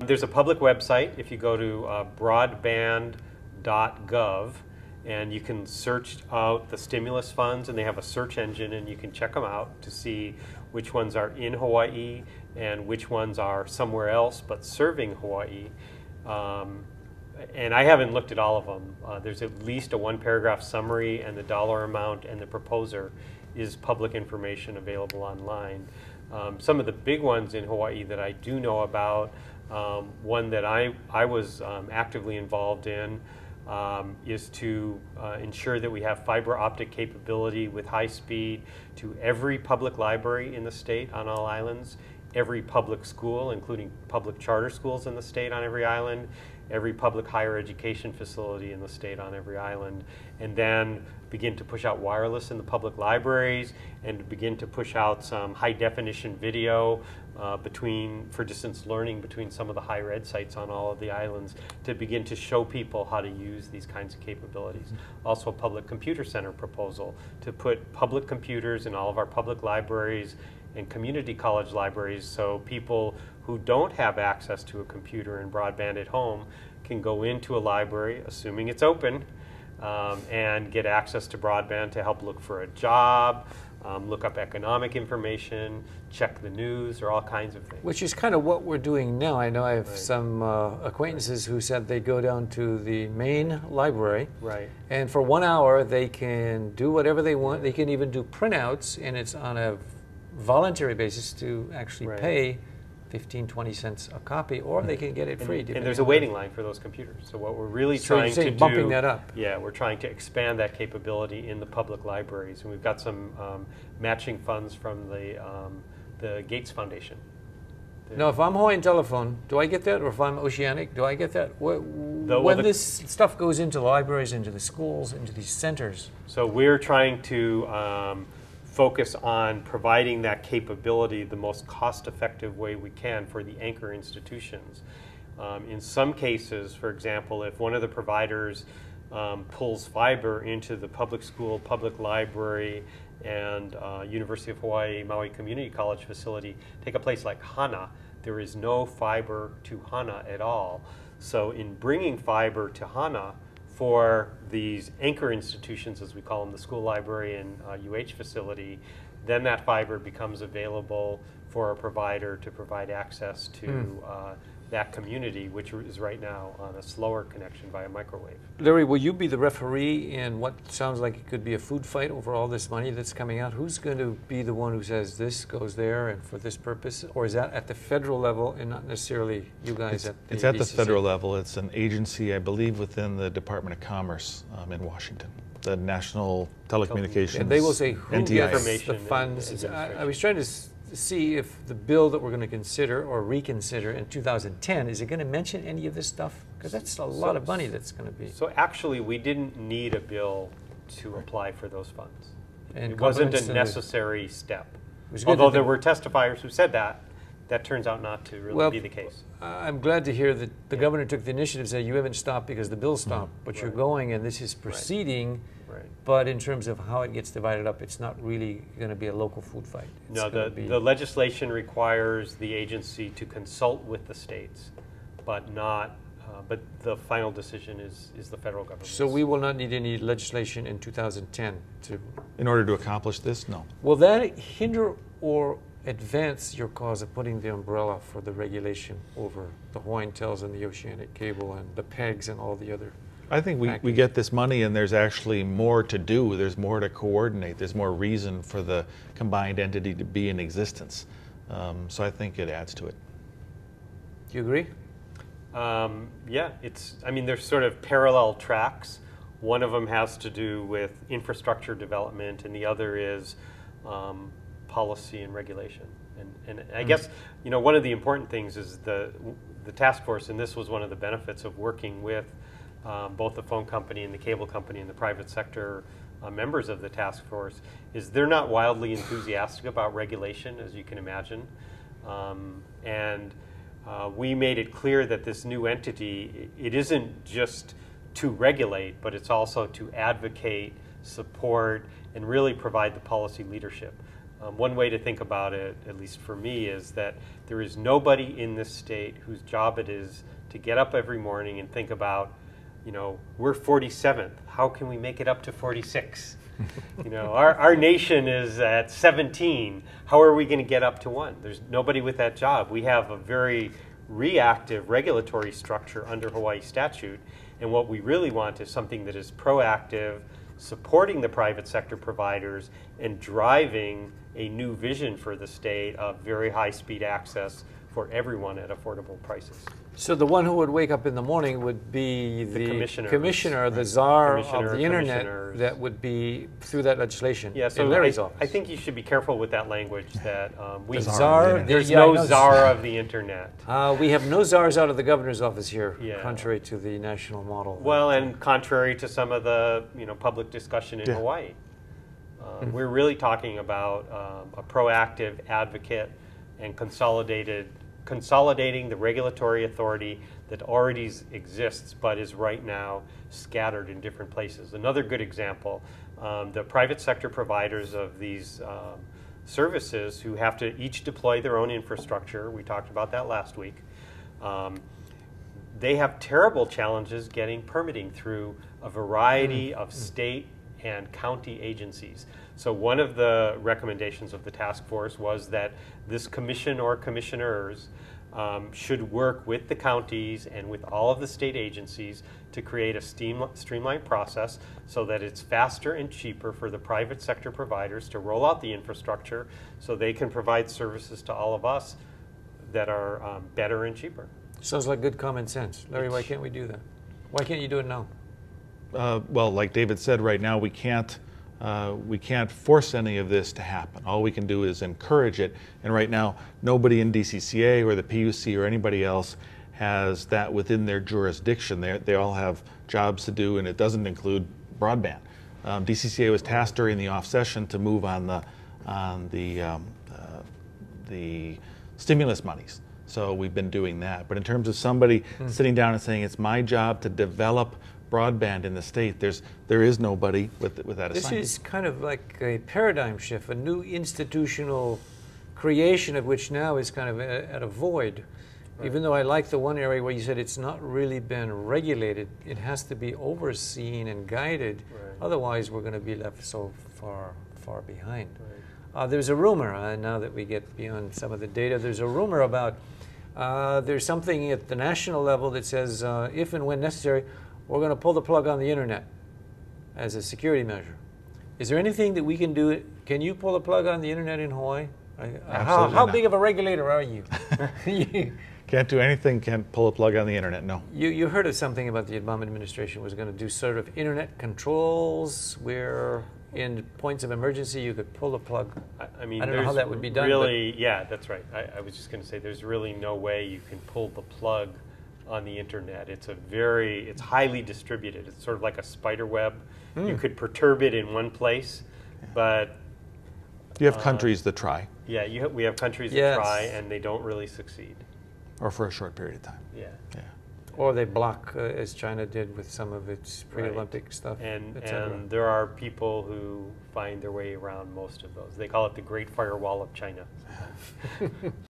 There's a public website. If you go to broadband.gov, and you can search out the stimulus funds, and they have a search engine, and you can check them out to see which ones are in Hawaii and which ones are somewhere else but serving Hawaii. And I haven't looked at all of them. There's at least a one-paragraph summary, and the dollar amount and the proposer is public information available online. Some of the big ones in Hawaii that I do know about, one that I was actively involved in, is to ensure that we have fiber optic capability with high speed to every public library in the state on all islands, every public school, including public charter schools in the state on every island, every public higher education facility in the state on every island, and then begin to push out wireless in the public libraries, and to begin to push out some high definition video for distance learning between some of the higher ed sites on all of the islands, to begin to show people how to use these kinds of capabilities. Also a public computer center proposal to put public computers in all of our public libraries and community college libraries, so people who don't have access to a computer and broadband at home can go into a library, assuming it's open, and get access to broadband to help look for a job, look up economic information, check the news, or all kinds of things. Which is kind of what we're doing now. I know I have some acquaintances who said they go down to the main library, and for 1 hour they can do whatever they want. They can even do printouts, and it's on a voluntary basis to actually pay 15-20 cents a copy, or they can get it free. And there's a waiting line for those computers. So what we're really trying to do, bumping that up. Yeah, we're trying to expand that capability in the public libraries, and we've got some matching funds from the Gates Foundation. Now, if I'm Hawaiian Telephone, do I get that, or if I'm Oceanic, do I get that? When this stuff goes into the libraries, into the schools, into these centers. So we're trying to focus on providing that capability the most cost-effective way we can for the anchor institutions. In some cases, for example, if one of the providers pulls fiber into the public school, public library, and University of Hawaii Maui Community College facility, take a place like Hana, there is no fiber to Hana at all. So in bringing fiber to Hana, for these anchor institutions, as we call them, the school library and UH facility, then that fiber becomes available for a provider to provide access to that community, which is right now on a slower connection via microwave. Larry, will you be the referee in what sounds like it could be a food fight over all this money that's coming out? Who's going to be the one who says this goes there and for this purpose? Or is that at the federal level and not necessarily you guys at the It's at the DCC? federal level. It's an agency, I believe, within the Department of Commerce in Washington, the National Telecommunications. And they will say who NTIA. gets the funds. I was trying to see if the bill that we're going to consider or reconsider in 2010, is it going to mention any of this stuff? Because that's a lot of money that's going to be. So actually, we didn't need a bill to apply for those funds. And it wasn't a necessary step. It Although there were testifiers who said that, that turns out not to really be the case. I'm glad to hear that the governor took the initiative to say you haven't stopped because the bill stopped, but you're going and this is proceeding. But in terms of how it gets divided up, it's not really going to be a local food fight. No, the legislation requires the agency to consult with the states, but not. But the final decision is the federal government. So we will not need any legislation in 2010 to. In order to accomplish this, no. Will that hinder or advance your cause of putting the umbrella for the regulation over the Hawaiian Tels and the Oceanic Cable and the PEGs and all the other? I think we get this money and there's actually more to do. There's more to coordinate. There's more reason for the combined entity to be in existence. So I think it adds to it. Do you agree? Yeah, I mean, there's sort of parallel tracks. One of them has to do with infrastructure development and the other is policy and regulation. And I guess, you know, one of the important things is the task force, and this was one of the benefits of working with both the phone company and the cable company and the private sector members of the task force, is they're not wildly enthusiastic about regulation, as you can imagine. We made it clear that this new entity, it isn't just to regulate, but it's also to advocate, support, and really provide the policy leadership. One way to think about it, at least for me, is that there is nobody in this state whose job it is to get up every morning and think about, we're 47th. How can we make it up to 46? Our nation is at 17. How are we going to get up to 1? There's nobody with that job. We have a very reactive regulatory structure under Hawaii statute, and what we really want is something that is proactive, supporting the private sector providers, and driving a new vision for the state of very high-speed access for everyone at affordable prices. So the one who would wake up in the morning would be the commissioner, the czar of the internet, that would be through that legislation. Yeah, so in Larry's office. I think you should be careful with that language that there's no czar of the internet. We have no czars out of the governor's office here, contrary to the national model. Well, and contrary to some of the public discussion in Hawaii. We're really talking about a proactive advocate and consolidating the regulatory authority that already exists but is right now scattered in different places. Another good example, the private sector providers of these services who have to each deploy their own infrastructure, we talked about that last week, they have terrible challenges getting permitting through a variety of state and county agencies. So one of the recommendations of the task force was that this commission or commissioners should work with the counties and with all of the state agencies to create a streamlined process so that it's faster and cheaper for the private sector providers to roll out the infrastructure so they can provide services to all of us that are better and cheaper. Sounds like good common sense. Larry, why can't we do that? Why can't you do it now? Well, like David said, right now we can't force any of this to happen. All we can do is encourage it. And right now, nobody in DCCA or the PUC or anybody else has that within their jurisdiction. They all have jobs to do, and it doesn't include broadband. DCCA was tasked during the off session to move on the stimulus monies. So we've been doing that. But in terms of somebody sitting down and saying it's my job to develop broadband in the state, there is nobody with that assignment. This is kind of like a paradigm shift, a new institutional creation of which now is kind of at a void. Right. Even though I like the one area where you said it's not really been regulated, it has to be overseen and guided. Right. Otherwise, we're going to be left so far behind. Right. There's a rumor, now that we get beyond some of the data, there's a rumor about there's something at the national level that says if and when necessary, we're going to pull the plug on the internet as a security measure. Is there anything that we can do? Can you pull the plug on the internet in Hawaii? How big of a regulator are you? Can't do anything, can't pull a plug on the internet, no. You heard of something about the Obama administration was going to do sort of internet controls where in points of emergency you could pull the plug. I mean, I don't know how that would be done. Really, yeah, that's right. I was just going to say there's really no way you can pull the plug on the internet. It's highly distributed. It's sort of like a spider web. You could perturb it in one place, but you have countries that try. Yeah, we have countries that try and they don't really succeed. Or for a short period of time. Yeah. Or they block, as China did with some of its pre-Olympic stuff. And there are people who find their way around most of those. They call it the Great Firewall of China.